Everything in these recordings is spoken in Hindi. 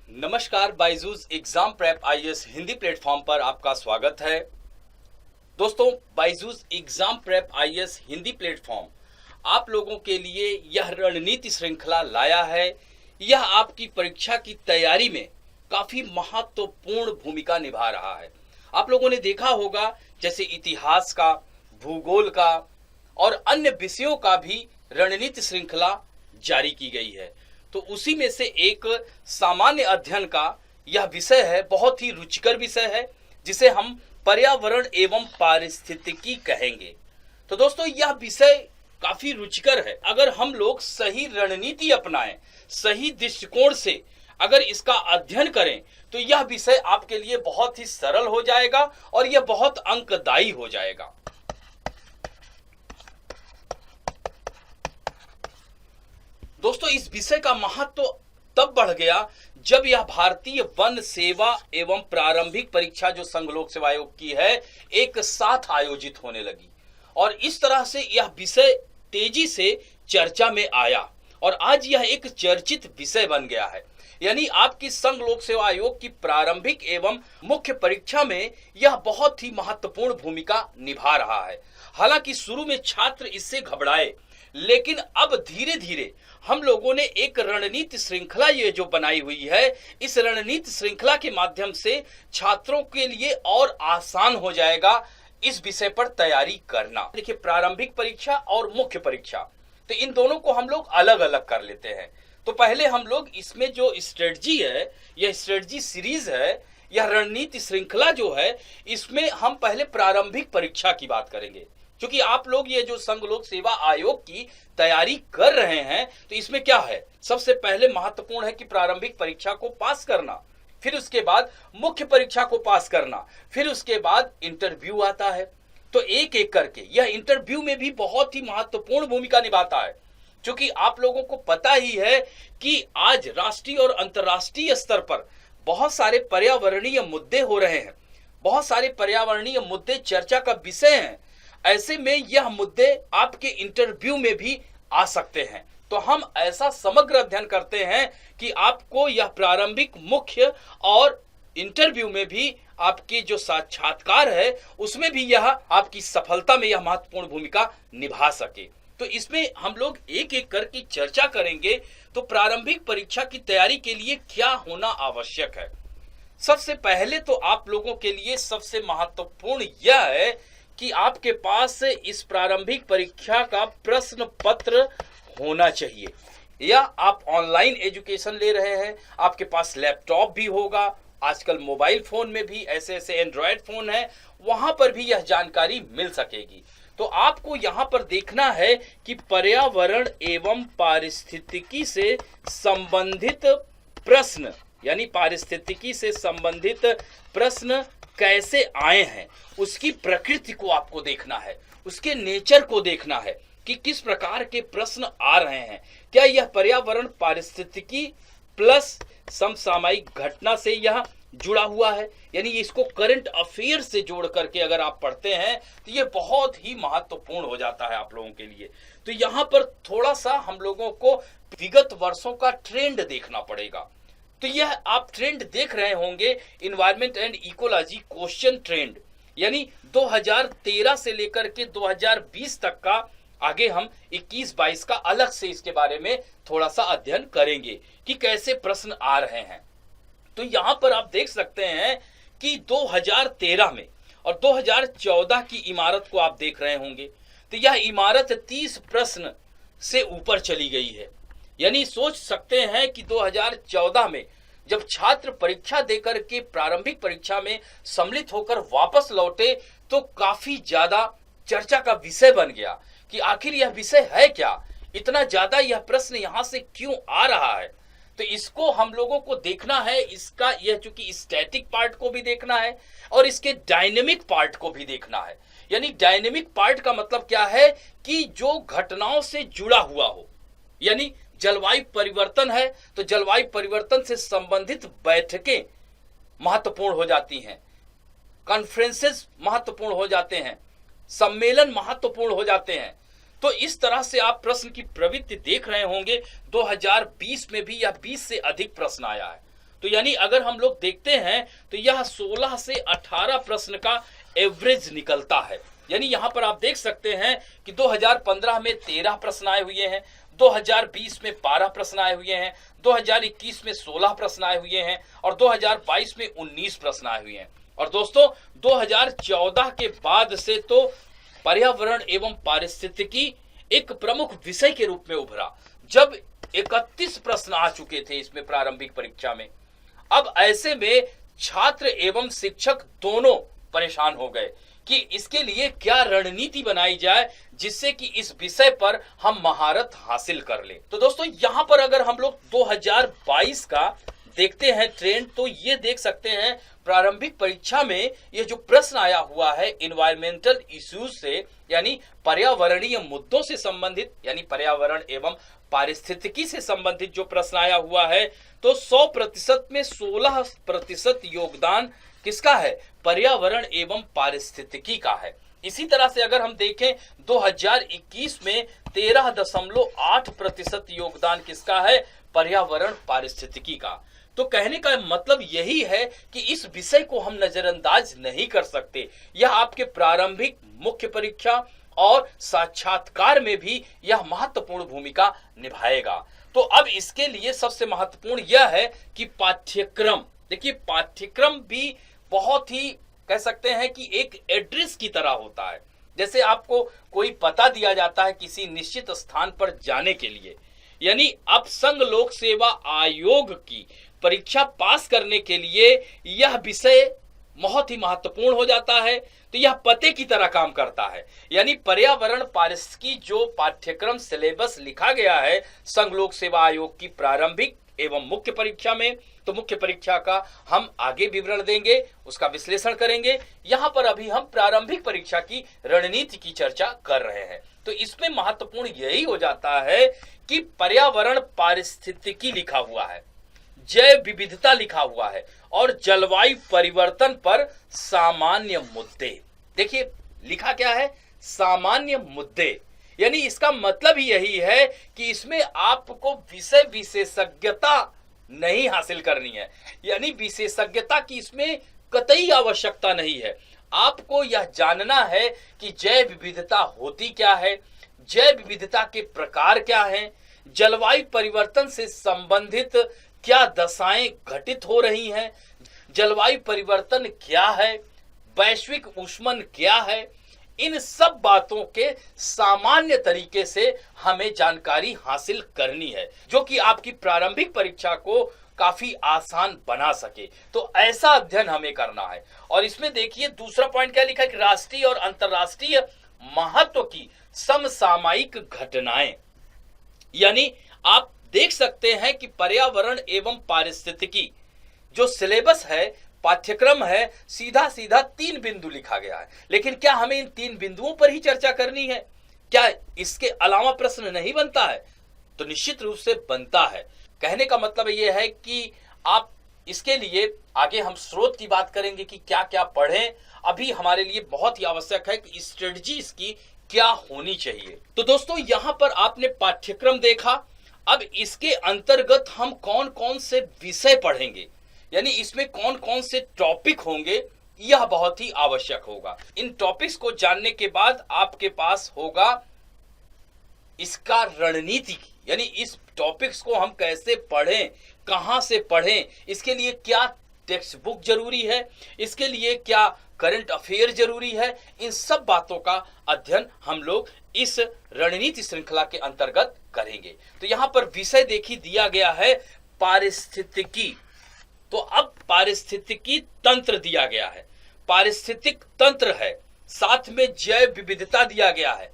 नमस्कार, Byju's exam prep IAS Hindi platform पर आपका स्वागत है। दोस्तों, Byju's exam prep IAS Hindi platform आप लोगों के लिए यह रणनीति श्रृंखला लाया है। यह आपकी परीक्षा की तैयारी में काफी महत्वपूर्ण भूमिका निभा रहा है। आप लोगों ने देखा होगा जैसे इतिहास का, भूगोल का और अन्य विषयों का भी रणनीति श्रृंखला जारी की गई है। तो उसी में से एक सामान्य अध्ययन का यह विषय है, बहुत ही रुचिकर विषय है जिसे हम पर्यावरण एवं पारिस्थितिकी कहेंगे। तो दोस्तों, यह विषय काफी रुचिकर है। अगर हम लोग सही रणनीति अपनाएं, सही दृष्टिकोण से अगर इसका अध्ययन करें तो यह विषय आपके लिए बहुत ही सरल हो जाएगा और यह बहुत अंकदायी हो जाएगा। दोस्तों, इस विषय का महत्व तब बढ़ गया जब यह भारतीय वन सेवा एवं प्रारंभिक परीक्षा जो संघ लोक सेवा आयोग की है एक साथ आयोजित होने लगी और इस तरह से यह विषय तेजी से चर्चा में आया और आज यह एक चर्चित विषय बन गया है। यानी आपकी संघ लोक सेवा आयोग की प्रारंभिक एवं मुख्य परीक्षा में यह बहुत ही महत्वपूर्ण भूमिका निभा रहा है। हालांकि शुरू में छात्र इससे घबराए, लेकिन अब धीरे धीरे हम लोगों ने एक रणनीति श्रृंखला ये जो बनाई हुई है, इस रणनीति श्रृंखला के माध्यम से छात्रों के लिए और आसान हो जाएगा इस विषय पर तैयारी करना। देखिए, प्रारंभिक परीक्षा और मुख्य परीक्षा, तो इन दोनों को हम लोग अलग अलग कर लेते हैं। तो पहले हम लोग इसमें जो स्ट्रेटजी है, यह स्ट्रेटजी सीरीज है, यह रणनीति श्रृंखला जो है, इसमें हम पहले प्रारंभिक परीक्षा की बात करेंगे। क्योंकि आप लोग ये जो संघ लोक सेवा आयोग की तैयारी कर रहे हैं, तो इसमें क्या है, सबसे पहले महत्वपूर्ण है कि प्रारंभिक परीक्षा को पास करना, फिर उसके बाद मुख्य परीक्षा को पास करना, फिर उसके बाद इंटरव्यू आता है। तो एक एक करके यह इंटरव्यू में भी बहुत ही महत्वपूर्ण भूमिका निभाता है। क्योंकि आप लोगों को पता ही है कि आज राष्ट्रीय और अंतर्राष्ट्रीय स्तर पर बहुत सारे पर्यावरणीय मुद्दे हो रहे हैं, बहुत सारे पर्यावरणीय मुद्दे चर्चा का विषय हैं। ऐसे में यह मुद्दे आपके इंटरव्यू में भी आ सकते हैं। तो हम ऐसा समग्र अध्ययन करते हैं कि आपको यह प्रारंभिक, मुख्य और इंटरव्यू में भी आपकी जो साक्षात्कार है उसमें भी यह आपकी सफलता में यह महत्वपूर्ण भूमिका निभा सके। तो इसमें हम लोग एक एक करके चर्चा करेंगे। तो प्रारंभिक परीक्षा की तैयारी के लिए क्या होना आवश्यक है? सबसे पहले तो आप लोगों के लिए सबसे महत्वपूर्ण यह है कि आपके पास इस प्रारंभिक परीक्षा का प्रश्न पत्र होना चाहिए। या आप ऑनलाइन एजुकेशन ले रहे हैं, आपके पास लैपटॉप भी होगा, आजकल मोबाइल फोन में भी ऐसे ऐसे एंड्रॉयड फोन है, वहां पर भी यह जानकारी मिल सकेगी। तो आपको यहां पर देखना है कि पर्यावरण एवं पारिस्थितिकी से संबंधित प्रश्न, यानी पारिस्थितिकी से संबंधित प्रश्न कैसे आए हैं, उसकी प्रकृति को आपको देखना है, उसके नेचर को देखना है कि किस प्रकार के प्रश्न आ रहे हैं। क्या यह पर्यावरण पारिस्थितिकी प्लस समसामयिक घटना से यह जुड़ा हुआ है, यानी इसको करंट अफेयर से जोड़ करके अगर आप पढ़ते हैं तो यह बहुत ही महत्वपूर्ण हो जाता है आप लोगों के लिए। तो यहां पर थोड़ा सा हम लोगों को विगत वर्षों का ट्रेंड देखना पड़ेगा। तो यह आप ट्रेंड देख रहे होंगे, environment and ecology question trend, यानी 2013 से लेकर के 2020 तक का। आगे हम 21-22 का अलग से इसके बारे में थोड़ा सा अध्ययन करेंगे कि कैसे प्रश्न आ रहे हैं। तो यहां पर आप देख सकते हैं कि 2013 में और 2014 की इमारत को आप देख रहे होंगे। तो यह इमारत 30 प्रश्न से ऊपर चली गई है। यानी सोच सकते हैं कि 2014 में जब छात्र परीक्षा देकर के प्रारंभिक परीक्षा में सम्मिलित होकर वापस लौटे तो काफी ज्यादा चर्चा का विषय बन गया कि आखिर यह विषय है क्या, इतना ज्यादा यह प्रश्न यहां से क्यों आ रहा है। तो इसको हम लोगों को देखना है, इसका यह चूंकि स्टैटिक पार्ट को भी देखना है और इसके डायनेमिक पार्ट को भी देखना है। यानी डायनेमिक पार्ट का मतलब क्या है कि जो घटनाओं से जुड़ा हुआ हो, यानी जलवायु परिवर्तन है तो जलवायु परिवर्तन से संबंधित बैठकें महत्वपूर्ण हो जाती हैं, कॉन्फ्रेंसेस महत्वपूर्ण हो जाते हैं, सम्मेलन महत्वपूर्ण हो जाते हैं। तो इस तरह से आप प्रश्न की प्रवृत्ति देख रहे होंगे। 2020 में भी यह 20 से अधिक प्रश्न आया है। तो यानी अगर हम लोग देखते हैं तो यह 16 से 18 प्रश्न का एवरेज निकलता है। यानी यहां पर आप देख सकते हैं कि 2015 में 13 प्रश्न आए हुए हैं, 2020 में 12 प्रश्न आए हुए हैं, 2021 में 16 प्रश्न आए हुए हैं और 2022 में 19 प्रश्न आए हुए हैं। और दोस्तों 2014 के बाद से तो पर्यावरण एवं पारिस्थितिकी एक प्रमुख विषय के रूप में उभरा, जब 31 प्रश्न आ चुके थे इसमें प्रारंभिक परीक्षा में। अब ऐसे में छात्र एवं शिक्षक दोनों परेशान हो गए कि इसके लिए क्या रणनीति बनाई जाए जिससे कि इस विषय पर हम महारत हासिल कर ले। तो दोस्तों यहां पर अगर हम लोग 2022 का देखते हैं ट्रेंड, तो ये देख सकते हैं प्रारंभिक परीक्षा में ये जो प्रश्न आया हुआ है एनवायरमेंटल इश्यूज से, यानी पर्यावरणीय मुद्दों से संबंधित, यानी पर्यावरण एवं पारिस्थितिकी से संबंधित जो प्रश्न आया हुआ है, तो 100% में 16% योगदान किसका है? पर्यावरण एवं पारिस्थितिकी का है। इसी तरह से अगर हम देखें 2021 में 13.8% योगदान किसका है? पर्यावरण पारिस्थितिकी का। तो कहने का मतलब यही है कि इस विषय को हम नजरअंदाज नहीं कर सकते। यह आपके प्रारंभिक, मुख्य परीक्षा और साक्षात्कार में भी यह महत्वपूर्ण भूमिका निभाएगा। तो अब इसके लिए सबसे महत्वपूर्ण यह है कि पाठ्यक्रम, देखिए पाठ्यक्रम भी बहुत ही कह सकते हैं कि एक एड्रेस की तरह होता है। जैसे आपको कोई पता दिया जाता है किसी निश्चित स्थान पर जाने के लिए, यानी अब संघ लोक सेवा आयोग की परीक्षा पास करने के लिए यह विषय बहुत ही महत्वपूर्ण हो जाता है। तो यह पते की तरह काम करता है। यानी पर्यावरण पारिस्थितिकी जो पाठ्यक्रम सिलेबस लिखा गया है संघ लोक सेवा आयोग की प्रारंभिक एवं मुख्य परीक्षा में, तो मुख्य परीक्षा का हम आगे विवरण देंगे, उसका विश्लेषण करेंगे। यहां पर अभी हम प्रारंभिक परीक्षा की रणनीति की चर्चा कर रहे हैं। तो इसमें महत्वपूर्ण यही हो जाता है कि पर्यावरण पारिस्थितिकी लिखा हुआ है, जैव विविधता लिखा हुआ है और जलवायु परिवर्तन पर सामान्य मुद्दे। देखिए लिखा क्या है? सामान्य मुद्दे। यानी इसका मतलब ही यही है कि इसमें आपको विषय विशेषज्ञता नहीं हासिल करनी है, यानी विशेषज्ञता की इसमें कतई आवश्यकता नहीं है। आपको यह जानना है कि जैव विविधता होती क्या है, जैव विविधता के प्रकार क्या हैं, जलवायु परिवर्तन से संबंधित क्या दशाएं घटित हो रही हैं, जलवायु परिवर्तन क्या है, वैश्विक ऊष्मन क्या है, इन सब बातों के सामान्य तरीके से हमें जानकारी हासिल करनी है, जो कि आपकी प्रारंभिक परीक्षा को काफी आसान बना सके। तो ऐसा अध्ययन हमें करना है। और इसमें देखिए दूसरा पॉइंट क्या लिखा है कि राष्ट्रीय और अंतर्राष्ट्रीय महत्व की समसामयिक घटनाएं। यानी आप देख सकते हैं कि पर्यावरण एवं पारिस्थितिकी जो सिलेबस है, पाठ्यक्रम है, सीधा सीधा 3 बिंदु लिखा गया है। लेकिन क्या हमें इन 3 बिंदुओं पर ही चर्चा करनी है? क्या इसके अलावा प्रश्न नहीं बनता है? तो निश्चित रूप से बनता है। कहने का मतलब यह है कि आप इसके लिए आगे हम स्रोत की बात करेंगे कि क्या क्या पढ़ें। अभी हमारे लिए बहुत ही आवश्यक है कि स्ट्रेटजी इसकी क्या होनी चाहिए। तो दोस्तों यहां पर आपने पाठ्यक्रम देखा। अब इसके अंतर्गत हम कौन कौन से विषय पढ़ेंगे, यानी इसमें कौन कौन से टॉपिक होंगे, यह बहुत ही आवश्यक होगा। इन टॉपिक्स को जानने के बाद आपके पास होगा इसका रणनीति, यानी इस टॉपिक्स को हम कैसे पढ़ें, कहां से पढ़ें, इसके लिए क्या टेक्स्ट बुक जरूरी है, इसके लिए क्या करंट अफेयर जरूरी है। इन सब बातों का अध्ययन हम लोग इस रणनीति श्रृंखला के अंतर्गत करेंगे। तो यहां पर विषय देखिए दिया गया है पारिस्थितिकी। तो अब पारिस्थितिकी तंत्र दिया गया है, पारिस्थितिक तंत्र है, साथ में जैव विविधता दिया गया है,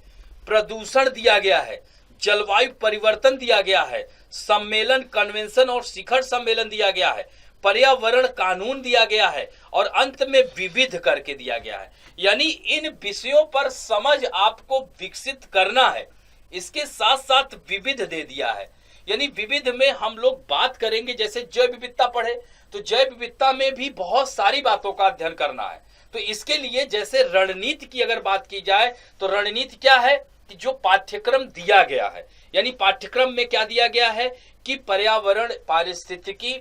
प्रदूषण दिया गया है, जलवायु परिवर्तन दिया गया है, सम्मेलन, कन्वेंशन और शिखर सम्मेलन दिया गया है, पर्यावरण कानून दिया गया है और अंत में विविध करके दिया गया है। यानी इन विषयों पर समझ आपको विकसित करना है। इसके साथ साथ विविध दे दिया है, यानी विविध में हम लोग बात करेंगे। जैसे जैव विविधता पढ़े तो जैव विविधता में भी बहुत सारी बातों का अध्ययन करना है। तो इसके लिए जैसे रणनीति की अगर बात की जाए तो रणनीति क्या है कि जो पाठ्यक्रम दिया गया है, यानी पाठ्यक्रम में क्या दिया गया है कि पर्यावरण पारिस्थितिकी,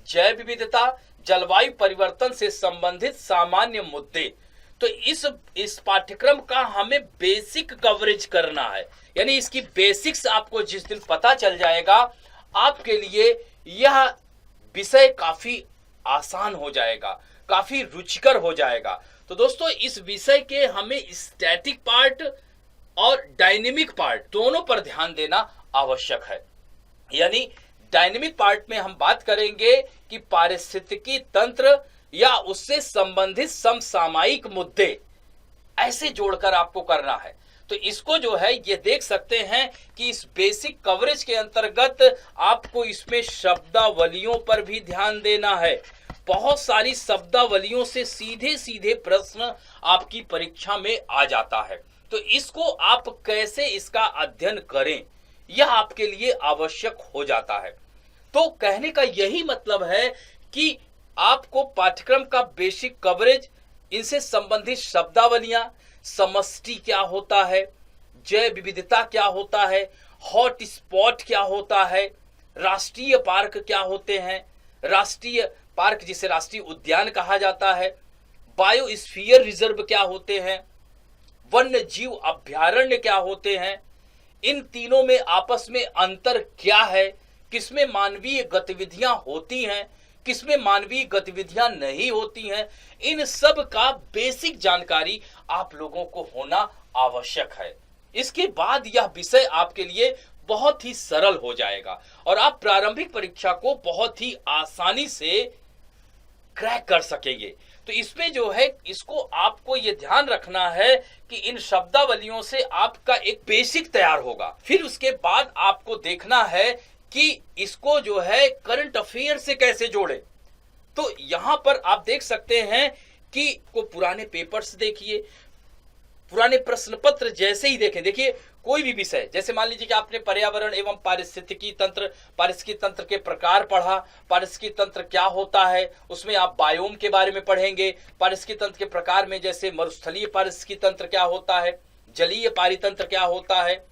जैव विविधता, जलवायु परिवर्तन से संबंधित सामान्य मुद्दे। तो इस पाठ्यक्रम का हमें बेसिक कवरेज करना है, यानी इसकी बेसिक्स आपको जिस दिन पता चल जाएगा, आपके लिए यह विषय काफी आसान हो जाएगा, काफी रुचिकर हो जाएगा। तो दोस्तों, इस विषय के हमें स्टैटिक पार्ट और डायनेमिक पार्ट दोनों पर ध्यान देना आवश्यक है। यानी डायनेमिक पार्ट में हम बात करेंगे कि पारिस्थितिकी तंत्र या उससे संबंधित समसामयिक मुद्दे, ऐसे जोड़कर आपको करना है। तो इसको जो है ये देख सकते हैं कि इस बेसिक कवरेज के अंतर्गत आपको इसमें शब्दावलियों पर भी ध्यान देना है। बहुत सारी शब्दावलियों से सीधे सीधे प्रश्न आपकी परीक्षा में आ जाता है। तो इसको आप कैसे इसका अध्ययन करें, यह आपके लिए आवश्यक हो जाता है। तो कहने का यही मतलब है कि आपको पाठ्यक्रम का बेसिक कवरेज, इनसे संबंधित शब्दावलियां, समष्टि क्या होता है, जैव विविधता क्या होता है, हॉट स्पॉट क्या होता है, राष्ट्रीय पार्क क्या होते हैं, राष्ट्रीय पार्क जिसे राष्ट्रीय उद्यान कहा जाता है, बायोस्फीयर रिजर्व क्या होते हैं, वन्य जीव अभ्यारण्य क्या होते हैं, इन तीनों में आपस में अंतर क्या है, किसमें मानवीय गतिविधियां होती हैं, किसमें मानवीय गतिविधियां नहीं होती हैं, इन सब का बेसिक जानकारी आप लोगों को होना आवश्यक है। इसके बाद यह विषय आपके लिए बहुत ही सरल हो जाएगा और आप प्रारंभिक परीक्षा को बहुत ही आसानी से क्रैक कर सकेंगे। तो इसमें जो है, इसको आपको ये ध्यान रखना है कि इन शब्दावलियों से आपका एक बेसिक तैयार होगा। फिर उसके बाद आपको देखना है कि इसको जो है करंट अफेयर से कैसे जोड़े। तो यहां पर आप देख सकते हैं कि को पुराने पेपर्स देखिए, पुराने प्रश्न पत्र जैसे ही देखें। देखिए, कोई भी विषय, जैसे मान लीजिए कि आपने पर्यावरण एवं पारिस्थितिकी तंत्र के प्रकार पढ़ा, पारिस्थितिकी तंत्र क्या होता है, उसमें आप बायोम के बारे में पढ़ेंगे। पारिस्थितिकी तंत्र के प्रकार में जैसे मरुस्थलीय पारिस्थितिकी तंत्र क्या होता है, जलीय पारितंत्र क्या होता है,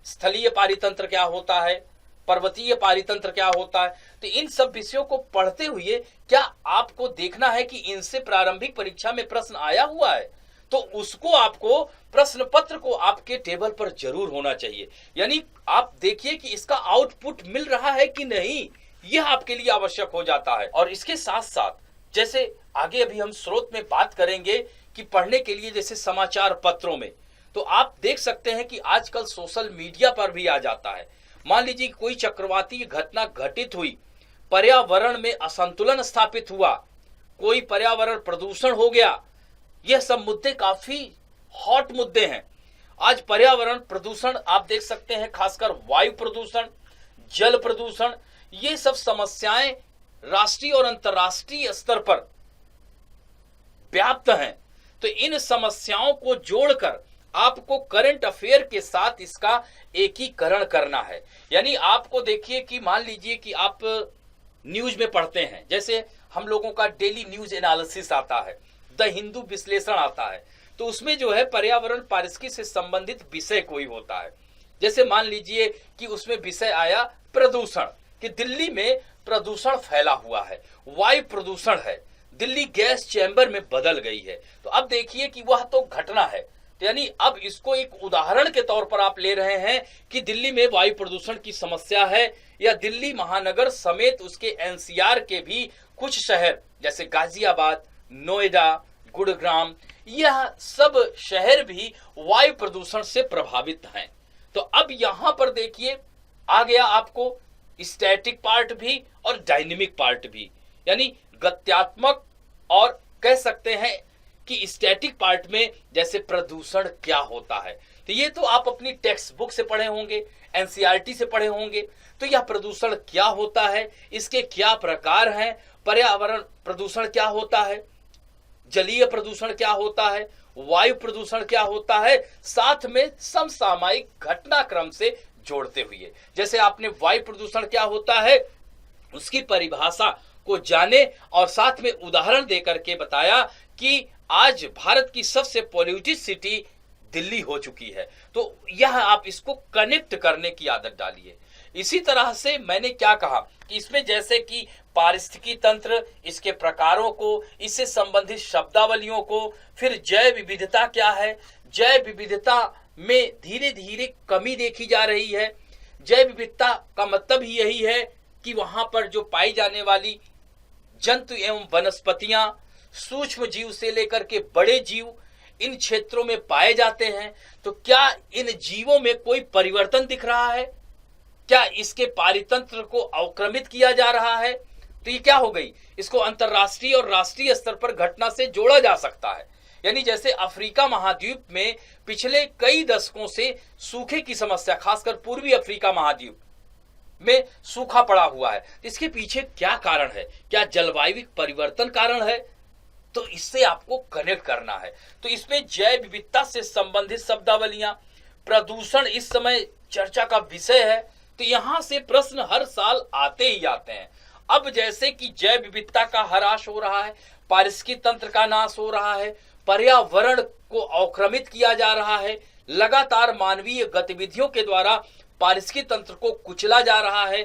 स्थलीय पारितंत्र क्या होता है, पर्वतीय पारितंत्र क्या होता है। तो इन सब विषयों को पढ़ते हुए क्या आपको देखना है कि इनसे प्रारंभिक परीक्षा में प्रश्न आया हुआ है, तो उसको आपको प्रश्न पत्र को आपके टेबल पर जरूर होना चाहिए। यानी आप देखिए कि इसका आउटपुट मिल रहा है कि नहीं, यह आपके लिए आवश्यक हो जाता है। और इसके साथ साथ जैसे आगे अभी हम स्रोत में बात करेंगे कि पढ़ने के लिए जैसे समाचार पत्रों में, तो आप देख सकते हैं कि आजकल सोशल मीडिया पर भी आ जाता है। मान लीजिए कोई चक्रवाती घटना घटित हुई, पर्यावरण में असंतुलन स्थापित हुआ, कोई पर्यावरण प्रदूषण हो गया, यह सब मुद्दे काफी हॉट मुद्दे हैं। आज पर्यावरण प्रदूषण आप देख सकते हैं, खासकर वायु प्रदूषण, जल प्रदूषण, ये सब समस्याएं राष्ट्रीय और अंतर्राष्ट्रीय स्तर पर व्याप्त हैं। तो इन समस्याओं को जोड़कर आपको करंट अफेयर के साथ इसका एकीकरण करना है। यानी आपको देखिए कि मान लीजिए कि आप न्यूज में पढ़ते हैं, जैसे हम लोगों का डेली न्यूज एनालिसिस आता है, द हिंदू विश्लेषण आता है, तो उसमें जो है पर्यावरण पारिस्थितिकी से संबंधित विषय कोई होता है। जैसे मान लीजिए कि उसमें विषय आया प्रदूषण, कि दिल्ली में प्रदूषण फैला हुआ है, वायु प्रदूषण है, दिल्ली गैस चैम्बर में बदल गई है। तो अब देखिए कि वह तो घटना है, तो यानी अब इसको एक उदाहरण के तौर पर आप ले रहे हैं कि दिल्ली में वायु प्रदूषण की समस्या है, या दिल्ली महानगर समेत उसके एनसीआर के भी कुछ शहर जैसे गाजियाबाद, नोएडा, गुड़गांव, यह सब शहर भी वायु प्रदूषण से प्रभावित हैं। तो अब यहां पर देखिए आ गया आपको स्टैटिक पार्ट भी और डायनेमिक पार्ट भी, यानी गत्यात्मक, और कह सकते हैं कि स्टैटिक पार्ट में जैसे प्रदूषण क्या होता है। तो ये तो आप अपनी टेक्स्ट बुक से पढ़े होंगे, एनसीईआरटी से पढ़े होंगे। तो यह प्रदूषण क्या होता है, इसके क्या प्रकार हैं, पर्यावरण प्रदूषण क्या होता है, जलीय प्रदूषण क्या होता है, वायु प्रदूषण क्या होता है, साथ में समसामयिक घटनाक्रम से जोड़ते हुए। जैसे आपने वायु प्रदूषण क्या होता है उसकी परिभाषा को जाने और साथ में उदाहरण देकर के बताया कि आज भारत की सबसे पॉल्यूटेड सिटी दिल्ली हो चुकी है। तो यह आप इसको कनेक्ट करने की आदत डालिए। इसी तरह से मैंने क्या कहा कि इसमें जैसे कि पारिस्थितिकी तंत्र, इसके प्रकारों को, इससे संबंधित शब्दावलियों को, फिर जैव विविधता क्या है, जैव विविधता में धीरे धीरे कमी देखी जा रही है। जैव विविधता का मतलब ही यही है कि वहां पर जो पाई जाने वाली जंतु एवं वनस्पतियां, सूक्ष्म जीव से लेकर के बड़े जीव इन क्षेत्रों में पाए जाते हैं। तो क्या इन जीवों में कोई परिवर्तन दिख रहा है? क्या इसके पारितंत्र को अवक्रमित किया जा रहा है? तो ये क्या हो गई, इसको अंतरराष्ट्रीय और राष्ट्रीय स्तर पर घटना से जोड़ा जा सकता है। यानी जैसे अफ्रीका महाद्वीप में पिछले कई दशकों से सूखे की समस्या, खासकर पूर्वी अफ्रीका महाद्वीप में सूखा पड़ा हुआ है। इसके पीछे क्या कारण है? क्या जलवायु परिवर्तन कारण है? तो इससे आपको कनेक्ट करना है। तो इसमें जैव विविधता से संबंधित शब्दावलियां, प्रदूषण इस समय चर्चा का विषय है। तो यहां से प्रश्न हर साल आते ही आते हैं। अब जैसे कि जैव विविधता का ह्रास हो रहा है, पारिस्थितिकी तंत्र का नाश हो रहा है, पर्यावरण को अवक्रमित किया जा रहा है, लगातार मानवीय गतिविधियों के द्वारा पारिस्थितिकी तंत्र को कुचला जा रहा है,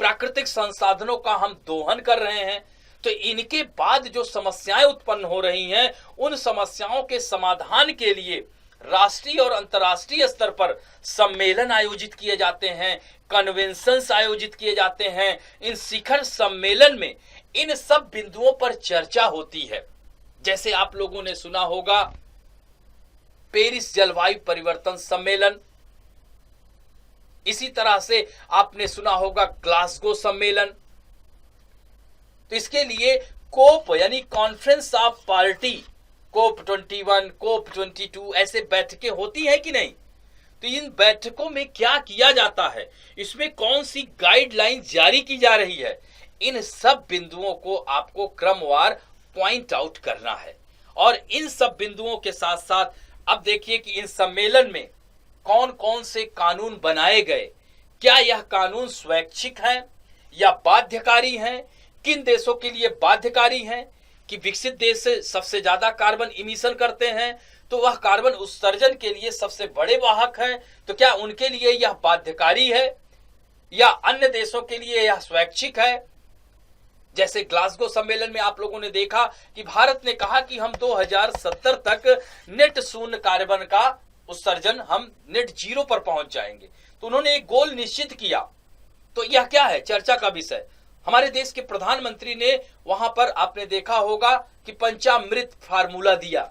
प्राकृतिक संसाधनों का हम दोहन कर रहे हैं। तो इनके बाद जो समस्याएं उत्पन्न हो रही हैं, उन समस्याओं के समाधान के लिए राष्ट्रीय और अंतर्राष्ट्रीय स्तर पर सम्मेलन आयोजित किए जाते हैं, कन्वेंशंस आयोजित किए जाते हैं। इन शिखर सम्मेलन में इन सब बिंदुओं पर चर्चा होती है। जैसे आप लोगों ने सुना होगा पेरिस जलवायु परिवर्तन सम्मेलन, इसी तरह से आपने सुना होगा ग्लासगो सम्मेलन। तो इसके लिए कोप यानी कॉन्फ्रेंस ऑफ पार्टी, कोप 21, कोप 22 ऐसे बैठकें होती हैं कि नहीं? तो इन बैठकों में क्या किया जाता है, इसमें कौन सी गाइडलाइन जारी की जा रही है, इन सब बिंदुओं को आपको क्रमवार पॉइंट आउट करना है। और इन सब बिंदुओं के साथ साथ अब देखिए कि इन सम्मेलन में कौन कौन से कानून बनाए गए, क्या यह कानून स्वैच्छिक हैं या बाध्यकारी हैं, किन देशों के लिए बाध्यकारी हैं कि विकसित देश से सबसे ज्यादा कार्बन इमिशन करते हैं, तो वह कार्बन उत्सर्जन के लिए सबसे बड़े वाहक हैं, तो क्या उनके लिए यह बाध्यकारी है या अन्य देशों के लिए यह स्वैच्छिक है। जैसे ग्लासगो सम्मेलन में आप लोगों ने देखा कि भारत ने कहा कि हम 2070 तक नेट शून्य कार्बन का उत्सर्जन, हम नेट जीरो पर पहुंच जाएंगे। तो उन्होंने एक गोल निश्चित किया। तो यह क्या है, चर्चा का विषय। हमारे देश के प्रधानमंत्री ने वहां पर आपने देखा होगा कि पंचामृत फार्मूला दिया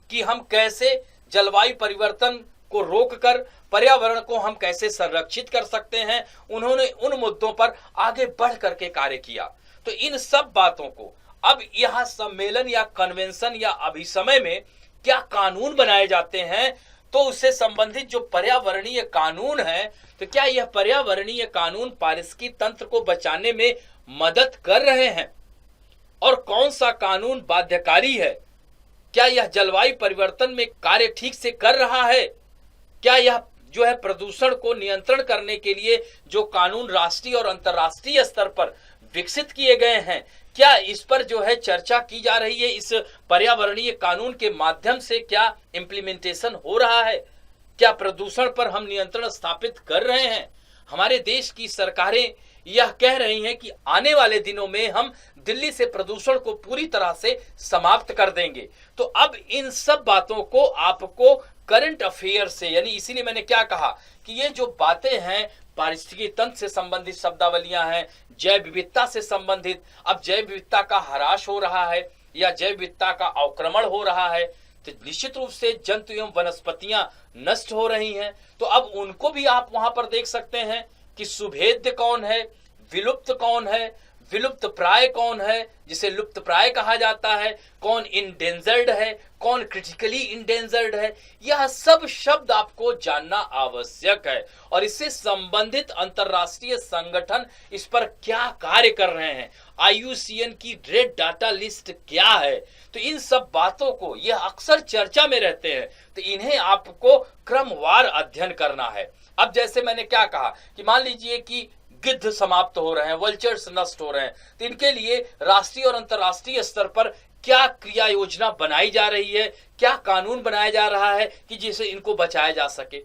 कि हम कैसे जलवायु परिवर्तन को रोककर पर्यावरण को हम कैसे संरक्षित कर सकते हैं। उन्होंने उन मुद्दों पर आगे बढ़ करके कार्य किया। तो इन सब बातों को अब यह सम्मेलन या कन्वेंशन या अभिसमय में क्या कानून बनाए जाते हैं, तो उससे संबंधित जो पर्यावरणीय कानून है, तो क्या यह पर्यावरणीय कानून पारिस्थितिकी तंत्र को बचाने में मदद कर रहे हैं, और कौन सा कानून बाध्यकारी है, क्या यह जलवायु परिवर्तन में कार्य ठीक से कर रहा है, क्या यह जो है प्रदूषण को नियंत्रण करने के लिए जो कानून राष्ट्रीय और अंतर्राष्ट्रीय स्तर पर विकसित किए गए हैं, क्या इस पर जो है चर्चा की जा रही है, इस पर्यावरणीय कानून के माध्यम से क्या इम्प्लीमेंटेशन हो रहा है, क्या प्रदूषण पर हम नियंत्रण स्थापित कर रहे हैं। हमारे देश की सरकारें यह कह रही हैं कि आने वाले दिनों में हम दिल्ली से प्रदूषण को पूरी तरह से समाप्त कर देंगे। तो अब इन सब बातों को आपको करंट अफेयर से, यानी इसीलिए मैंने क्या कहा कि ये जो बातें हैं पारिस्थितिकी तंत्र से संबंधित शब्दावलियां हैं, जैव विविधता से संबंधित, अब जैव विविधता का ह्रास हो रहा है या जैव विविधता का अवक्रमण हो रहा है, तो निश्चित रूप से जंतु एवं वनस्पतियां नष्ट हो रही हैं। तो अब उनको भी आप वहां पर देख सकते हैं कि सुभेद्य कौन है, विलुप्त कौन है, विलुप्त प्राय कौन है, जिसे लुप्त प्राय कहा जाता है, कौन इंडेंजर्ड है, कौन क्रिटिकली इंडेंजर्ड है। यह सब शब्द आपको जानना आवश्यक है। और इससे संबंधित अंतरराष्ट्रीय संगठन इस पर क्या कार्य कर रहे हैं, IUCN की रेड डाटा लिस्ट क्या है, तो इन सब बातों को, यह अक्सर चर्चा में रहते हैं, तो इन्हें आपको क्रमवार अध्ययन करना है। अब जैसे मैंने क्या कहा कि मान लीजिए कि गिद्ध समाप्त हो रहे हैं, वल्चर्स नष्ट हो रहे हैं, तो इनके लिए राष्ट्रीय और अंतर्राष्ट्रीय स्तर पर क्या क्रिया योजना बनाई जा रही है, क्या कानून बनाया जा रहा है कि जिसे इनको बचाया जा सके।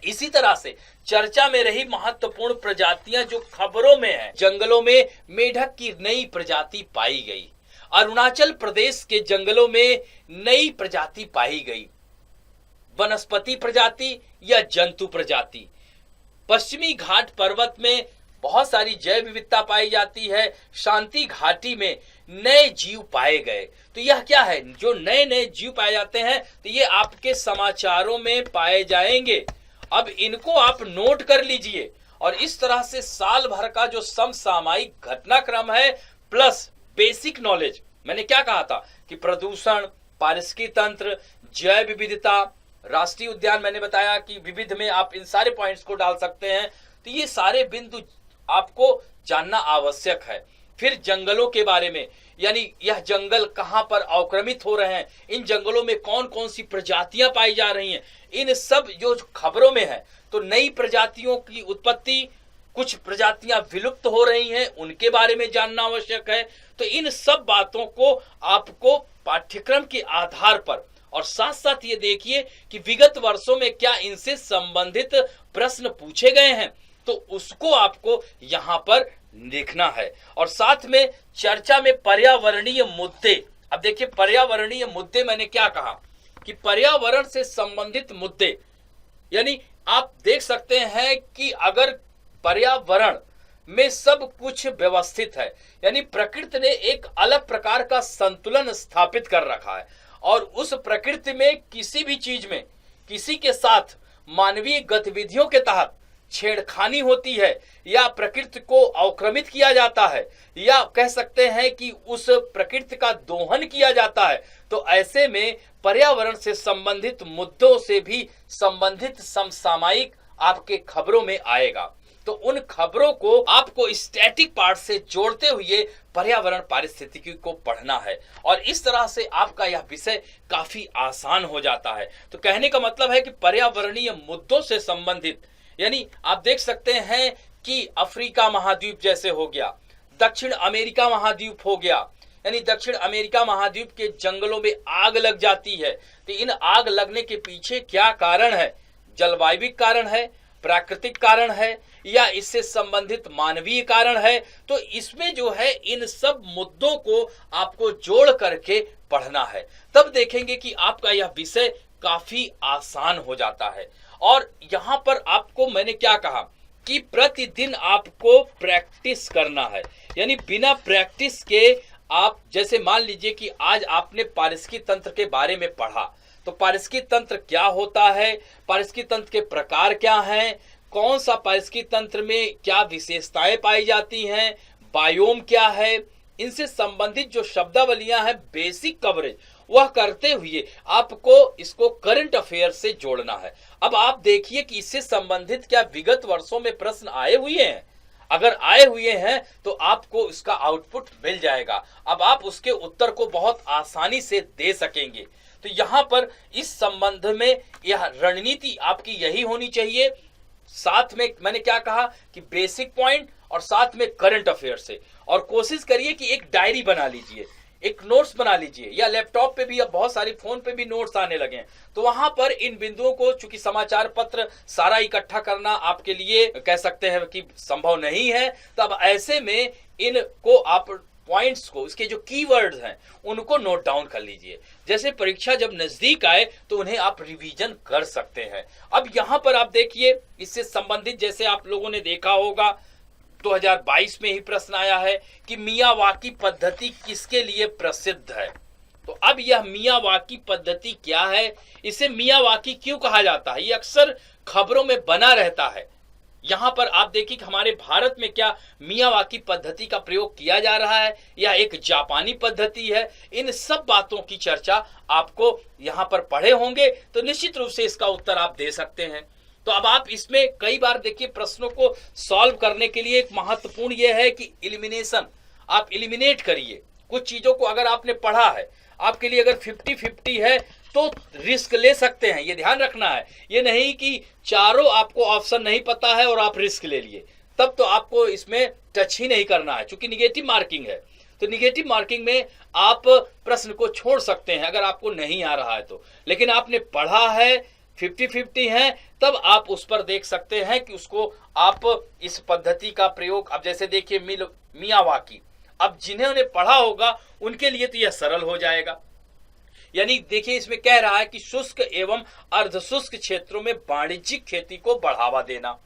इसी तरह से चर्चा में रही महत्वपूर्ण प्रजातियां जो खबरों में है, जंगलों में मेढक की नई प्रजाति पाई गई, अरुणाचल प्रदेश के जंगलों में नई प्रजाति पाई गई, वनस्पति प्रजाति या जंतु प्रजाति। पश्चिमी घाट पर्वत में बहुत सारी जैव विविधता पाई जाती है, शांति घाटी में नए जीव पाए गए। तो यह क्या है, जो नए नए जीव पाए जाते हैं तो ये आपके समाचारों में पाए जाएंगे। अब इनको आप नोट कर लीजिए और इस तरह से साल भर का जो समसामयिक घटनाक्रम है प्लस बेसिक नॉलेज, मैंने क्या कहा था कि प्रदूषण, पारिस्थितिकी तंत्र, जैव विविधता, राष्ट्रीय उद्यान, मैंने बताया कि विविध में आप इन सारे पॉइंट्स को डाल सकते हैं। तो ये सारे बिंदु आपको जानना आवश्यक है। फिर जंगलों के बारे में, यानी यह जंगल कहां पर अवक्रमित हो रहे हैं, इन जंगलों में कौन कौन सी प्रजातियां पाई जा रही हैं, इन सब जो खबरों में है। तो नई प्रजातियों की उत्पत्ति, कुछ प्रजातियां विलुप्त हो रही हैं, उनके बारे में जानना आवश्यक है। तो इन सब बातों को आपको पाठ्यक्रम के आधार पर, और साथ साथ ये देखिए कि विगत वर्षों में क्या इनसे संबंधित प्रश्न पूछे गए हैं, तो उसको आपको यहां पर देखना है। और साथ में चर्चा में पर्यावरणीय मुद्दे। अब देखिए पर्यावरणीय मुद्दे, मैंने क्या कहा कि पर्यावरण से संबंधित मुद्दे, यानी आप देख सकते हैं कि अगर पर्यावरण में सब कुछ व्यवस्थित है, यानी प्रकृति ने एक अलग प्रकार का संतुलन स्थापित कर रखा है, और उस प्रकृति में किसी भी चीज में किसी के साथ मानवीय गतिविधियों के तहत छेड़खानी होती है या प्रकृति को अवक्रमित किया जाता है, या कह सकते हैं कि उस प्रकृति का दोहन किया जाता है, तो ऐसे में पर्यावरण से संबंधित मुद्दों से भी संबंधित समसामयिक आपके खबरों में आएगा। तो उन खबरों को आपको स्टैटिक पार्ट से जोड़ते हुए पर्यावरण पारिस्थितिकी को पढ़ना है, और इस तरह से आपका यह विषय काफी आसान हो जाता है। तो कहने का मतलब है कि पर्यावरणीय मुद्दों से संबंधित, यानी आप देख सकते हैं कि अफ्रीका महाद्वीप जैसे हो गया, दक्षिण अमेरिका महाद्वीप हो गया, यानी दक्षिण अमेरिका महाद्वीप के जंगलों में आग लग जाती है। तो इन आग लगने के पीछे क्या कारण है, जलवायु कारण है, प्राकृतिक कारण है, या इससे संबंधित मानवीय कारण है। तो इसमें जो है इन सब मुद्दों को आपको जोड़ करके पढ़ना है, तब देखेंगे कि आपका यह विषय काफी आसान हो जाता है। और यहां पर आपको मैंने क्या कहा कि प्रतिदिन आपको प्रैक्टिस करना है, यानी बिना प्रैक्टिस के आप, जैसे मान लीजिए कि आज आपने पारिस्थितिकी तंत्र के बारे में पढ़ा, तो पारिस्थितिकी तंत्र क्या होता है, पारिस्थितिकी तंत्र के प्रकार क्या हैं, कौन सा पारिस्थितिकी तंत्र में क्या विशेषताएं पाई जाती हैं, बायोम क्या है, इनसे संबंधित जो शब्दावलियां हैं, बेसिक कवरेज वह करते हुए आपको इसको करंट अफेयर से जोड़ना है। अब आप देखिए कि इससे संबंधित क्या विगत वर्षों में प्रश्न आए हुए हैं, अगर आए हुए हैं तो आपको इसका आउटपुट मिल जाएगा। अब आप उसके उत्तर को बहुत आसानी से दे सकेंगे। तो यहां पर इस संबंध में यह रणनीति आपकी यही होनी चाहिए। साथ में मैंने क्या कहा कि बेसिक पॉइंट और साथ में करंट अफेयर से, और कोशिश करिए कि एक डायरी बना लीजिए, एक नोट्स बना लीजिए, या लैपटॉप पे भी, अब बहुत सारी फोन पे भी नोट्स आने लगे हैं, तो वहां पर इन बिंदुओं को, चूंकि समाचार पत्र सारा इकट्ठा करना आपके लिए कह सकते हैं कि संभव नहीं है, तब ऐसे में इनको आप पॉइंट्स को, इसके जो कीवर्ड्स हैं उनको नोट डाउन कर लीजिए। जैसे परीक्षा जब नजदीक आए तो उन्हें आप रिवीजन कर सकते हैं। अब यहां पर आप देखिए इससे संबंधित, जैसे आप लोगों ने देखा होगा 2022 में ही प्रश्न आया है कि मियावाकी पद्धति किसके लिए प्रसिद्ध है। तो अब यह मियावाकी पद्धति क्या है, इसे मियावाकी क्यों कहा जाता है, ये अक्सर खबरों में बना रहता है। यहां पर आप देखिए कि हमारे भारत में क्या मियावाकी पद्धति का प्रयोग किया जा रहा है या एक जापानी पद्धति है, इन सब बातों की चर्चा आपको यहां पर पढ़े होंगे, तो निश्चित रूप से इसका उत्तर आप दे सकते हैं। तो अब आप इसमें कई बार देखिए प्रश्नों को सॉल्व करने के लिए एक महत्वपूर्ण यह है कि एलिमिनेशन, आप एलिमिनेट करिए कुछ चीजों को। अगर आपने पढ़ा है, आपके लिए अगर 50-50 है तो रिस्क ले सकते हैं, ये ध्यान रखना है। ये नहीं कि चारों आपको ऑप्शन नहीं पता है और आप रिस्क ले लिए, तब तो आपको इसमें टच ही नहीं करना है, क्योंकि निगेटिव मार्किंग है। तो निगेटिव मार्किंग में आप प्रश्न को छोड़ सकते हैं अगर आपको नहीं आ रहा है तो, लेकिन आपने पढ़ा है 50-50 है, तब आप उस पर देख सकते हैं कि उसको आप इस पद्धति का प्रयोग, अब जैसे देखिए मियावाकी, अब जिन्होंने पढ़ा होगा उनके लिए तो यह सरल हो जाएगा। यानी देखिए इसमें कह रहा है कि शुष्क एवं अर्धशुष्क क्षेत्रों में वाणिज्यिक खेती को बढ़ावा देना।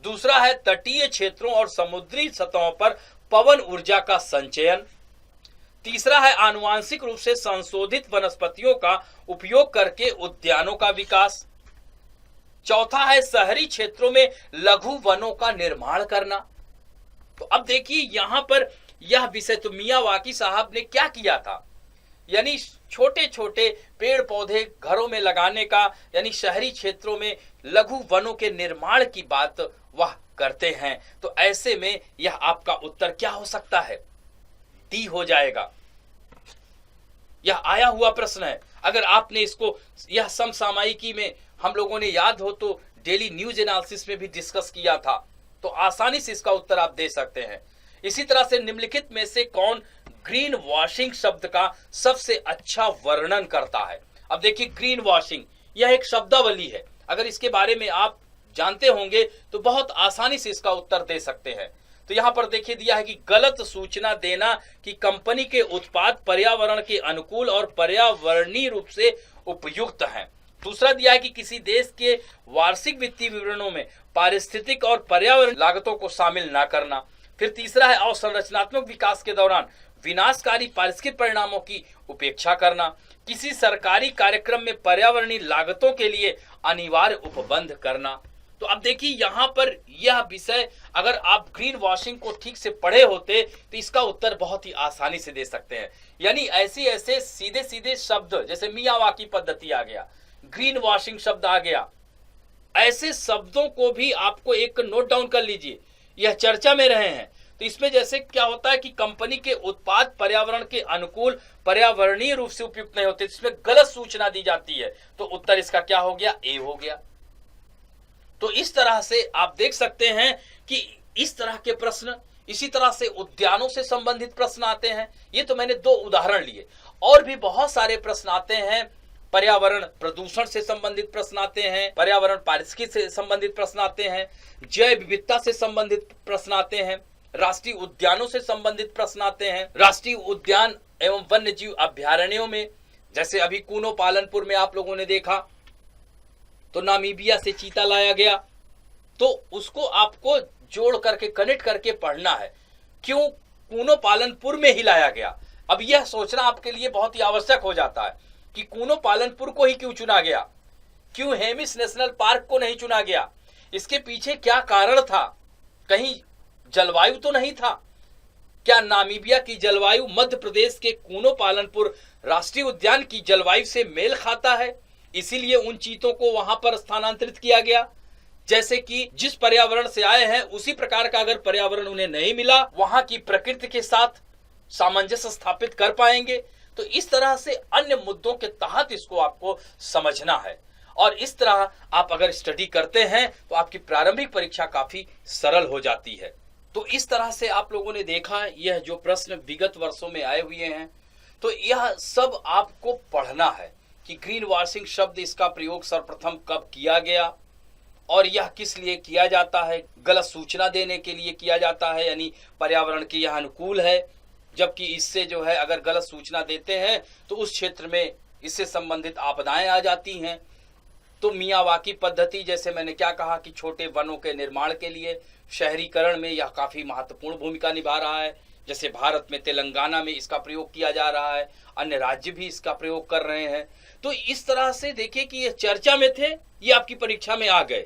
दूसरा है तटीय क्षेत्रों और समुद्री सतहों पर पवन ऊर्जा का संचयन। तीसरा है आनुवांशिक रूप से संशोधित वनस्पतियों का उपयोग करके उद्यानों का विकास। चौथा है शहरी क्षेत्रों में लघु वनों का निर्माण करना। तो अब देखिए यहां पर यह विषय तो मियावाकी साहब ने क्या किया था, यानी छोटे छोटे पेड़ पौधे घरों में लगाने का, यानी शहरी क्षेत्रों में लघु वनों के निर्माण की बात वह करते हैं। तो ऐसे में यह आपका उत्तर क्या हो सकता है? डी हो जाएगा। यह आया हुआ प्रश्न है। अगर आपने इसको यह समसामयिकी में हम लोगों ने याद हो तो डेली न्यूज एनालिसिस में भी डिस्कस किया था, तो आसानी से इसका उत्तर आप दे सकते हैं। इसी तरह से निम्नलिखित में से कौन ग्रीन वॉशिंग शब्द का सबसे अच्छा वर्णन करता है? अब देखिए ग्रीन वॉशिंग यह एक शब्दावली है, अगर इसके बारे में आप जानते होंगे तो बहुत आसानी से इसका उत्तर दे सकते हैं। तो यहां पर देखिए दिया है कि गलत सूचना देना कि कंपनी के उत्पाद पर्यावरण के अनुकूल और पर्यावरणीय रूप से उपयुक्त हैं। दूसरा दिया है कि किसी देश के वार्षिक वित्तीय विवरणों में पारिस्थितिक और पर्यावरण लागतों को शामिल न करना। फिर तीसरा है अवसंरचनात्मक विकास के दौरान विनाशकारी पारिस्थितिक परिणामों की उपेक्षा करना। किसी सरकारी कार्यक्रम में पर्यावरणीय लागतों के लिए अनिवार्य उपबंध करना। तो अब देखिए यहां पर यह विषय अगर आप ग्रीन वॉशिंग को ठीक से पढ़े होते तो इसका उत्तर बहुत ही आसानी से दे सकते हैं। यानी ऐसे सीधे सीधे शब्द, जैसे मियावाकी पद्धति आ गया, ग्रीन वॉशिंग शब्द आ गया, ऐसे शब्दों को भी आपको एक नोट डाउन कर लीजिए, यह चर्चा में रहे हैं। तो इसमें जैसे क्या होता है कि कंपनी के उत्पाद पर्यावरण के अनुकूल पर्यावरणीय रूप से उपयुक्त नहीं होते, इसमें गलत सूचना दी जाती है, तो उत्तर इसका क्या हो गया? ए हो गया। तो इस तरह से आप देख सकते हैं कि इस तरह के प्रश्न, इसी तरह से उद्यानों से संबंधित प्रश्न आते हैं। ये तो मैंने 2 उदाहरण लिए, और भी बहुत सारे प्रश्न आते हैं। पर्यावरण प्रदूषण से संबंधित प्रश्न आते हैं, पर्यावरण पारिस्थितिकी से संबंधित प्रश्न आते हैं, जैव विविधता से संबंधित प्रश्न आते हैं, राष्ट्रीय उद्यानों से संबंधित प्रश्न आते हैं, राष्ट्रीय उद्यान एवं वन्य जीव अभ्यारण्यों में, जैसे अभी कूनो पालनपुर में आप लोगों ने देखा तो नामीबिया से चीता लाया गया, तो उसको आपको जोड़ करके कनेक्ट करके पढ़ना है, क्यों कूनो पालनपुर में ही लाया गया। अब यह सोचना आपके लिए बहुत ही आवश्यक हो जाता है कि कूनो पालनपुर को ही क्यों चुना गया, क्यों हेमिस नेशनल पार्क को नहीं चुना गया, इसके पीछे क्या कारण था? कहीं जलवायु तो नहीं था? क्या नामीबिया की जलवायु मध्य प्रदेश के कूनो पालनपुर राष्ट्रीय उद्यान की जलवायु से मेल खाता है, इसीलिए उन चीतों को वहां पर स्थानांतरित किया गया? जैसे कि जिस पर्यावरण से आए हैं उसी प्रकार का अगर पर्यावरण उन्हें नहीं मिला, वहां की प्रकृति के साथ सामंजस्य स्थापित कर पाएंगे? तो इस तरह से अन्य मुद्दों के तहत इसको आपको समझना है, और इस तरह आप अगर स्टडी करते हैं तो आपकी प्रारंभिक परीक्षा काफी सरल हो जाती है। तो इस तरह से आप लोगों ने देखा यह जो प्रश्न विगत वर्षों में आए हुए हैं, तो यह सब आपको पढ़ना है कि ग्रीन वॉशिंग शब्द, इसका प्रयोग सर्वप्रथम कब किया गया और यह किस लिए किया जाता है? गलत सूचना देने के लिए किया जाता है, यानी पर्यावरण के यह अनुकूल है, जबकि इससे जो है अगर गलत सूचना देते हैं तो उस क्षेत्र में इससे संबंधित आपदाएं आ जाती हैं। तो मियावाकी पद्धति, जैसे मैंने क्या कहा कि छोटे वनों के निर्माण के लिए शहरीकरण में यह काफी महत्वपूर्ण भूमिका निभा रहा है। जैसे भारत में तेलंगाना में इसका प्रयोग किया जा रहा है, अन्य राज्य भी इसका प्रयोग कर रहे हैं। तो इस तरह से देखिए कि ये चर्चा में थे, ये आपकी परीक्षा में आ गए।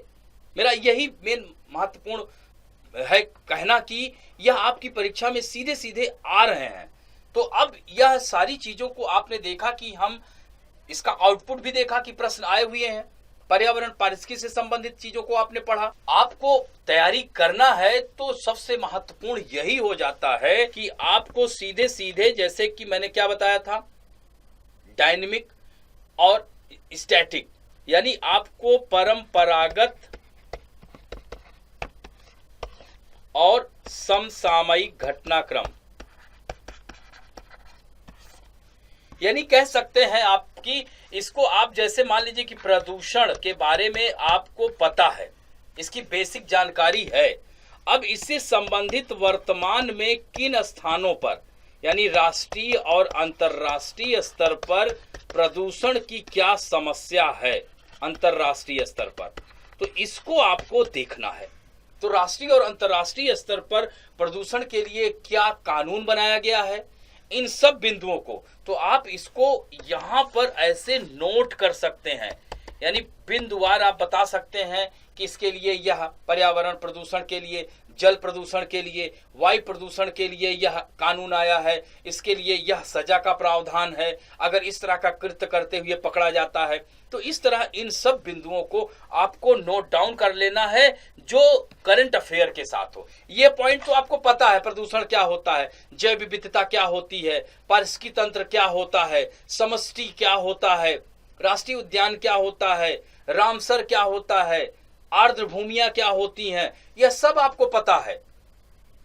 मेरा यही मेन महत्वपूर्ण है कहना कि यह आपकी परीक्षा में सीधे सीधे आ रहे हैं। तो अब यह सारी चीजों को आपने देखा कि हम इसका आउटपुट भी देखा कि प्रश्न आए हुए हैं, पर्यावरण पारिस्थितिकी से संबंधित चीजों को आपने पढ़ा। आपको तैयारी करना है तो सबसे महत्वपूर्ण यही हो जाता है कि आपको सीधे सीधे, जैसे कि मैंने क्या बताया था, डायनेमिक और स्टैटिक, यानी आपको परंपरागत और समसामयिक घटनाक्रम, यानी कह सकते हैं आपकी इसको आप जैसे मान लीजिए कि प्रदूषण के बारे में आपको पता है, इसकी बेसिक जानकारी है। अब इससे संबंधित वर्तमान में किन स्थानों पर यानी राष्ट्रीय और अंतर्राष्ट्रीय स्तर पर प्रदूषण की क्या समस्या है अंतर्राष्ट्रीय स्तर पर, तो इसको आपको देखना है। तो राष्ट्रीय और अंतर्राष्ट्रीय स्तर पर प्रदूषण के लिए क्या कानून बनाया गया है, इन सब बिंदुओं को तो आप इसको यहां पर ऐसे नोट कर सकते हैं, यानी बिंदुवार आप बता सकते हैं कि इसके लिए यह पर्यावरण प्रदूषण के लिए, जल प्रदूषण के लिए, वायु प्रदूषण के लिए यह कानून आया है, इसके लिए यह सजा का प्रावधान है अगर इस तरह का कृत्य करते हुए पकड़ा जाता है। तो इस तरह इन सब बिंदुओं को आपको नोट डाउन कर लेना है जो करंट अफेयर के साथ हो। ये पॉइंट तो आपको पता है, प्रदूषण क्या होता है, जैव विविधता क्या होती है, पारिस्थितिकी तंत्र क्या होता है, समष्टि क्या होता है, राष्ट्रीय उद्यान क्या होता है, रामसर क्या होता है, आर्द्र भूमियां क्या होती हैं, यह सब आपको पता है।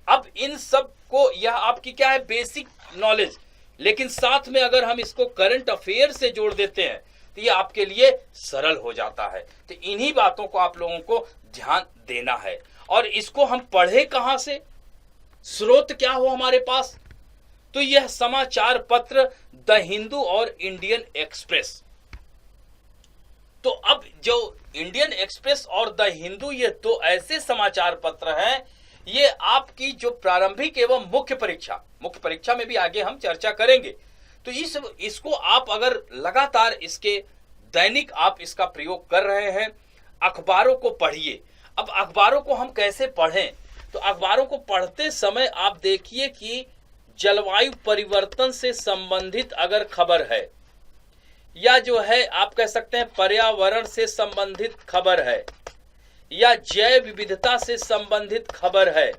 अब इन सब को, यह आपकी क्या है बेसिक नॉलेज, लेकिन साथ में अगर हम इसको करंट अफेयर से जोड़ देते हैं तो ये आपके लिए सरल हो जाता है। तो इन्हीं बातों को आप लोगों को ध्यान देना है। और इसको हम पढ़े कहां से, स्रोत क्या हो हमारे पास, तो यह समाचार पत्र द हिंदू और इंडियन एक्सप्रेस। तो अब जो इंडियन एक्सप्रेस और द हिंदू, ये दो ऐसे समाचार पत्र हैं, ये आपकी जो प्रारंभिक एवं मुख्य परीक्षा में भी आगे हम चर्चा करेंगे। तो इसको आप अगर लगातार इसके दैनिक आप इसका प्रयोग कर रहे हैं, अखबारों को पढ़िए। अब अखबारों को हम कैसे पढ़ें, तो अखबारों को पढ़ते समय आप देखिए कि जलवायु परिवर्तन से संबंधित अगर खबर है, या जो है आप कह सकते हैं पर्यावरण से संबंधित खबर है, या जैव विविधता से संबंधित खबर है,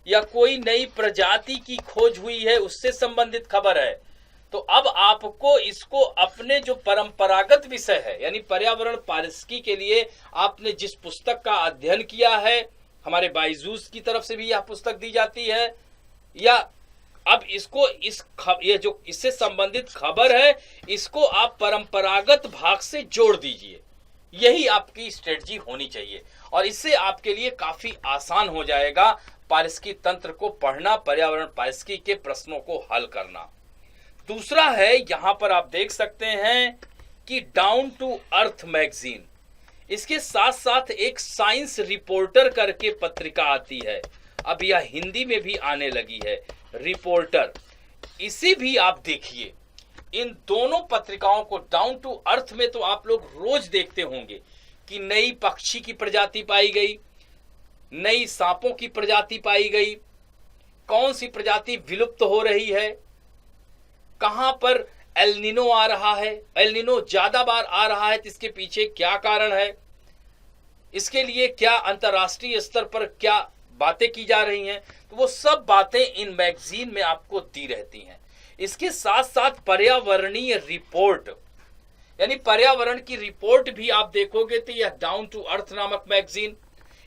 या कोई नई प्रजाति की खोज हुई है उससे संबंधित खबर है, तो अब आपको इसको अपने जो परंपरागत विषय है यानी पर्यावरण पारिस्थितिकी के लिए आपने जिस पुस्तक का अध्ययन किया है, हमारे बायजूस की तरफ से भी यह पुस्तक दी जाती है, या अब इसको ये जो इससे संबंधित खबर है इसको आप परंपरागत भाग से जोड़ दीजिए। यही आपकी स्ट्रेटजी होनी चाहिए और इससे आपके लिए काफी आसान हो जाएगा पारिस्थितिकी तंत्र को पढ़ना, पर्यावरण पारिस्थितिकी के प्रश्नों को हल करना। दूसरा है, यहां पर आप देख सकते हैं कि डाउन टू अर्थ मैगजीन, इसके साथ साथ एक साइंस रिपोर्टर करके पत्रिका आती है, अब यह हिंदी में भी आने लगी है, रिपोर्टर। इसे भी आप देखिए। इन दोनों पत्रिकाओं को डाउन टू अर्थ में तो आप लोग रोज देखते होंगे कि नई पक्षी की प्रजाति पाई गई, नई सांपों की प्रजाति पाई गई, कौन सी प्रजाति विलुप्त हो रही है, कहां पर एलनिनो आ रहा है, एलनिनो ज्यादा बार आ रहा है तो इसके पीछे क्या कारण है, इसके लिए क्या अंतर्राष्ट्रीय स्तर पर क्या बातें की जा रही हैं, तो वो सब बातें इन मैगजीन में आपको दी रहती हैं। इसके साथ साथ पर्यावरणीय रिपोर्ट यानी पर्यावरण की रिपोर्ट भी आप देखोगे तो यह डाउन टू अर्थ नामक मैगजीन।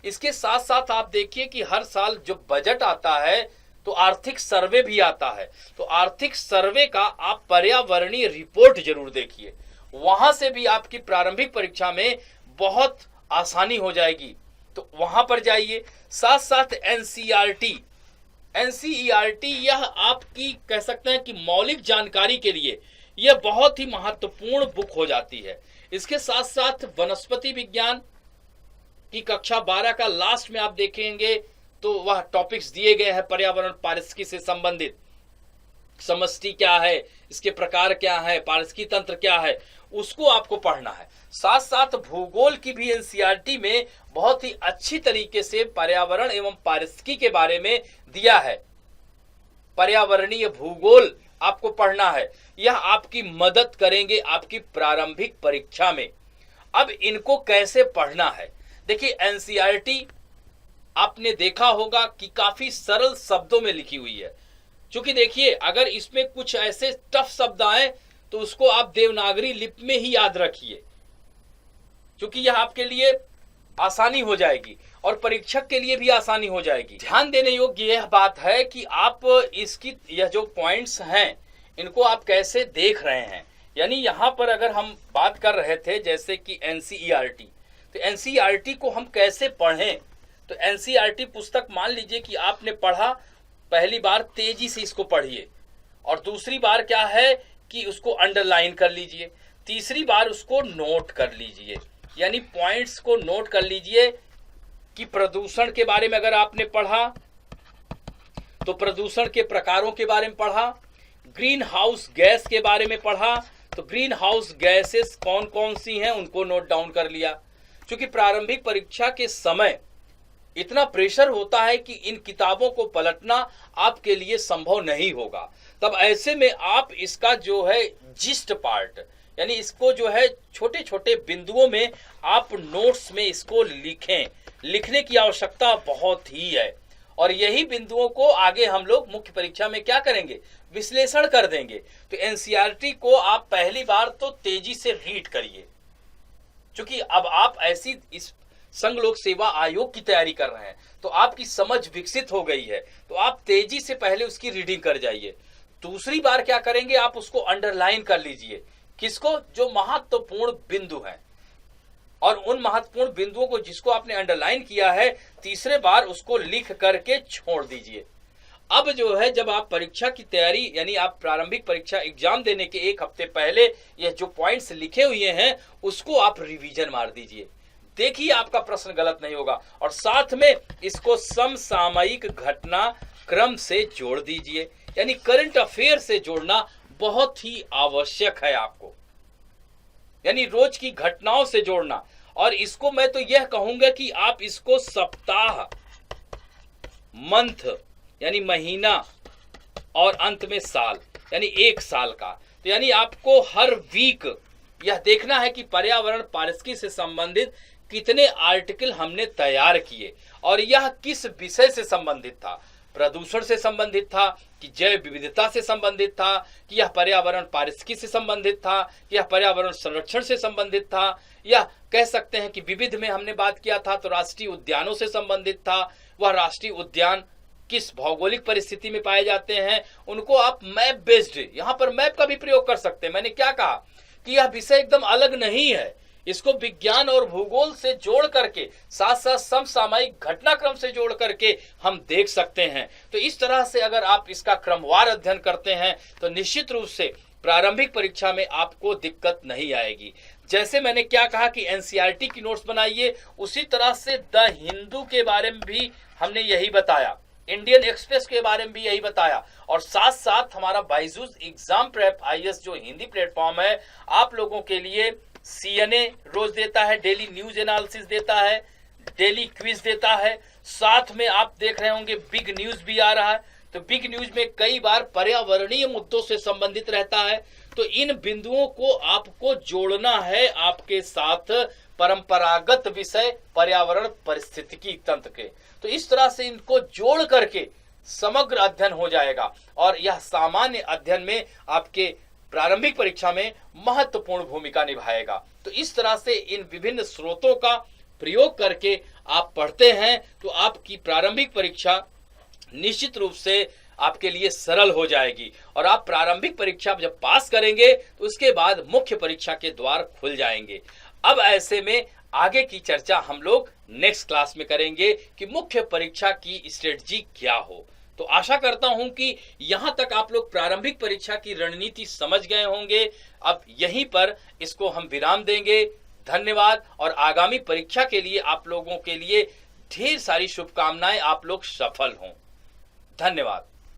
इसके साथ साथ आप देखिए कि हर साल जो बजट आता है तो आर्थिक सर्वे भी आता है, तो आर्थिक सर्वे का आप पर्यावरणीय रिपोर्ट जरूर देखिए, वहां से भी आपकी प्रारंभिक परीक्षा में बहुत आसानी हो जाएगी, तो वहां पर जाइए। साथ साथ एनसीईआरटी यह आपकी कह सकते हैं कि मौलिक जानकारी के लिए यह बहुत ही महत्वपूर्ण बुक हो जाती है। इसके साथ साथ वनस्पति विज्ञान की कक्षा 12 का लास्ट में आप देखेंगे तो वह टॉपिक्स दिए गए हैं पर्यावरण पारिस्थितिकी से संबंधित, समष्टि क्या है, इसके प्रकार क्या है, पारिस्थितिकी तंत्र क्या है, उसको आपको पढ़ना है। साथ साथ भूगोल की भी एनसीईआरटी में बहुत ही अच्छी तरीके से पर्यावरण एवं पारिस्थितिकी के बारे में दिया है। पर्यावरणीय भूगोल आपको पढ़ना है, यह आपकी मदद करेंगे आपकी प्रारंभिक परीक्षा में। अब इनको कैसे पढ़ना है, देखिए एनसीईआरटी आपने देखा होगा कि काफी सरल शब्दों में लिखी हुई है, क्योंकि देखिए अगर इसमें कुछ ऐसे टफ शब्द आए तो उसको आप देवनागरी लिपि में ही याद रखिए, क्योंकि यह आपके लिए आसानी हो जाएगी और परीक्षक के लिए भी आसानी हो जाएगी। ध्यान देने योग्य यह बात है कि आप इसकी यह जो पॉइंट्स हैं इनको आप कैसे देख रहे हैं, यानी यहाँ पर अगर हम बात कर रहे थे जैसे कि एनसीईआरटी, तो एनसीईआरटी को हम कैसे पढ़ें। तो एनसीईआरटी पुस्तक मान लीजिए कि आपने पढ़ा, पहली बार तेजी से इसको पढ़िए, और दूसरी बार क्या है कि उसको अंडरलाइन कर लीजिए, तीसरी बार उसको नोट कर लीजिए, यानी पॉइंट्स को नोट कर लीजिए कि प्रदूषण के बारे में अगर आपने पढ़ा तो प्रदूषण के प्रकारों के बारे में पढ़ा, ग्रीन हाउस गैस के बारे में पढ़ा तो ग्रीन हाउस गैसेस कौन कौन सी हैं उनको नोट डाउन कर लिया। क्योंकि प्रारंभिक परीक्षा के समय इतना प्रेशर होता है कि इन किताबों को पलटना आपके लिए संभव नहीं होगा। तब ऐसे में आप इसका जो है जिस्ट पार्ट, यानी इसको जो है छोटे छोटे बिंदुओं में आप नोट्स में इसको लिखें। लिखने की आवश्यकता बहुत ही है, और यही बिंदुओं को आगे हम लोग मुख्य परीक्षा में क्या करेंगे, विश्लेषण कर देंगे। तो एनसीईआरटी को आप पहली बार तो तेजी से रीड करिए, क्योंकि अब आप ऐसी इस संघ लोक सेवा आयोग की तैयारी कर रहे हैं तो आपकी समझ विकसित हो गई है, तो आप तेजी से पहले उसकी रीडिंग कर जाइए। दूसरी बार क्या करेंगे, आप उसको अंडरलाइन कर लीजिए। किसको, जो महत्वपूर्ण बिंदु हैं, और उन महत्वपूर्ण बिंदुओं को जिसको आपने अंडरलाइन किया है, तीसरे बार उसको लिख करके छोड़ दीजिए। अब जो है जब आप परीक्षा की तैयारी, यानी आप प्रारंभिक परीक्षा एग्जाम देने के एक हफ्ते पहले ये जो पॉइंट्स लिखे हुए हैं उसको आप रिवीजन मार दीजिए। देखिए आपका प्रश्न गलत नहीं होगा, और साथ में इसको समसामयिक घटना क्रम से जोड़ दीजिए, यानी करंट अफेयर से जोड़ना बहुत ही आवश्यक है आपको, यानी रोज की घटनाओं से जोड़ना। और इसको मैं तो यह कहूंगा कि आप इसको सप्ताह, मंथ यानी महीना, और अंत में साल यानी एक साल का, तो यानी आपको हर वीक यह देखना है कि पर्यावरण पारिस्थितिकी से संबंधित कितने आर्टिकल हमने तैयार किए, और यह किस विषय से संबंधित था। प्रदूषण से संबंधित था, कि जैव विविधता से संबंधित था, कि यह पर्यावरण पारिस्थितिकी से संबंधित था, कि यह पर्यावरण संरक्षण से संबंधित था, या कह सकते हैं कि विविध में हमने बात किया था तो राष्ट्रीय उद्यानों से संबंधित था। वह राष्ट्रीय उद्यान किस भौगोलिक परिस्थिति में पाए जाते हैं, उनको आप मैप बेस्ड, यहां पर मैप का भी प्रयोग कर सकते हैं। मैंने क्या कहा कि यह विषय एकदम अलग नहीं है, इसको विज्ञान और भूगोल से जोड़ करके, साथ साथ समसामयिक घटनाक्रम से जोड़ करके हम देख सकते हैं। तो इस तरह से अगर आप इसका क्रमवार अध्ययन करते हैं तो निश्चित रूप से प्रारंभिक परीक्षा में आपको दिक्कत नहीं आएगी। जैसे मैंने क्या कहा कि एनसीईआरटी की नोट्स बनाइए, उसी तरह से द हिंदू के बारे में भी हमने यही बताया, इंडियन एक्सप्रेस के बारे में भी यही बताया, और साथ साथ हमारा बायजूस एग्जाम प्रेप आईएएस जो हिंदी प्लेटफॉर्म है, आप लोगों के लिए सीएनए रोज देता है, डेली न्यूज एनालिसिस देता है, डेली क्विज देता है, साथ में आप देख रहे होंगे बिग न्यूज भी आ रहा है। तो बिग न्यूज में कई बार पर्यावरणीय मुद्दों से संबंधित रहता है। तो इन बिंदुओं को आपको जोड़ना है आपके साथ परंपरागत विषय पर्यावरण पारिस्थितिकी तंत्र के। तो इस तरह से इनको जोड़ करके समग्र अध्ययन हो जाएगा, और यह सामान्य अध्ययन में आपके प्रारंभिक परीक्षा में महत्वपूर्ण भूमिका निभाएगा। तो इस तरह से इन विभिन्न स्रोतों का प्रयोग करके आप पढ़ते हैं तो आपकी प्रारंभिक परीक्षा निश्चित रूप से आपके लिए सरल हो जाएगी, और आप प्रारंभिक परीक्षा जब पास करेंगे तो उसके बाद मुख्य परीक्षा के द्वार खुल जाएंगे। अब ऐसे में आगे की चर्चा हम लोग नेक्स्ट क्लास में करेंगे कि मुख्य परीक्षा की स्ट्रेटजी क्या हो। तो आशा करता हूं कि यहां तक आप लोग प्रारंभिक परीक्षा की रणनीति समझ गए होंगे। अब यहीं पर इसको हम विराम देंगे। धन्यवाद, और आगामी परीक्षा के लिए आप लोगों के लिए ढेर सारी शुभकामनाएं, आप लोग सफल हों। धन्यवाद।